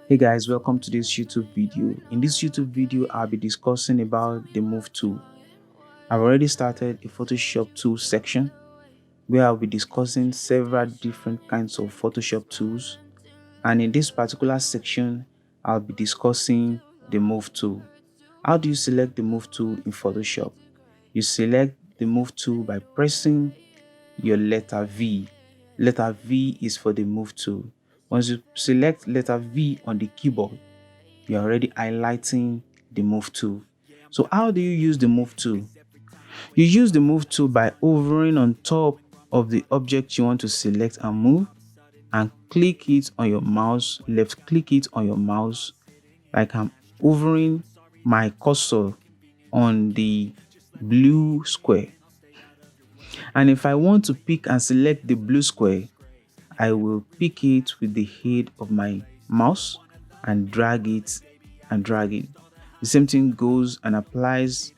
Hey guys, welcome to this YouTube video. In this YouTube video, I'll be discussing about the Move tool. I've already started a Photoshop Tools section where I'll be discussing several different kinds of Photoshop tools. And in this particular section, I'll be discussing the Move tool. How do you select the Move tool in Photoshop? You select the Move tool by pressing your letter V. Letter V is for the Move tool. Once you select letter V on the keyboard, you're already highlighting the Move tool. So how do you use the Move tool? You use the Move tool by hovering on top of the object you want to select and move, and click it on your mouse, left click it on your mouse, like I'm hovering my cursor on the blue square. And if I want to pick and select the blue square, I will pick it with the head of my mouse and drag it and drag it. The same thing goes and applies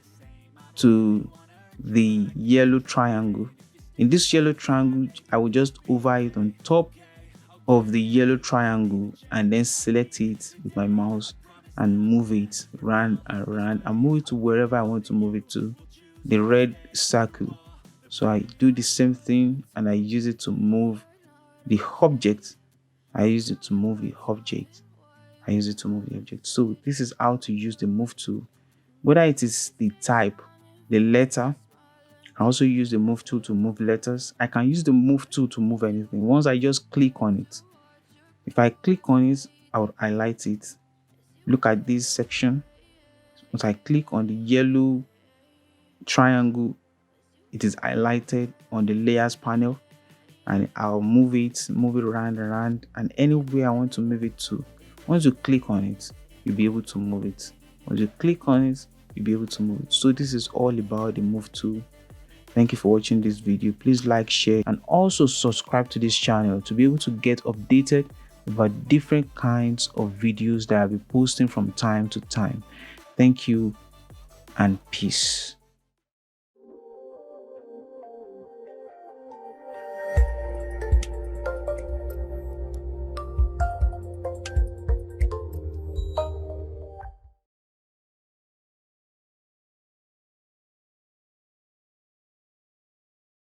to the yellow triangle. In this yellow triangle, I will just hover it on top of the yellow triangle and then select it with my mouse and move it round and round and move it to wherever I want to move it to, the red circle. So I do the same thing and I use it to move the object. I use it to move the object. I use it to move the object. So this is how to use the Move tool. Whether it is the type, the letter, I also use the Move tool to move letters. I can use the Move tool to move anything. Once I just click on it, if I click on it, I will highlight it. Look at this section. Once I click on the yellow triangle, it is highlighted on the layers panel, and I'll move it around and around, and anywhere I want to move it to. Once you click on it, you'll be able to move it. Once you click on it, you'll be able to move it. So this is all about the Move tool. Thank you for watching this video. Please like, share, and also subscribe to this channel to be able to get updated about different kinds of videos that I'll be posting from time to time. Thank you and peace.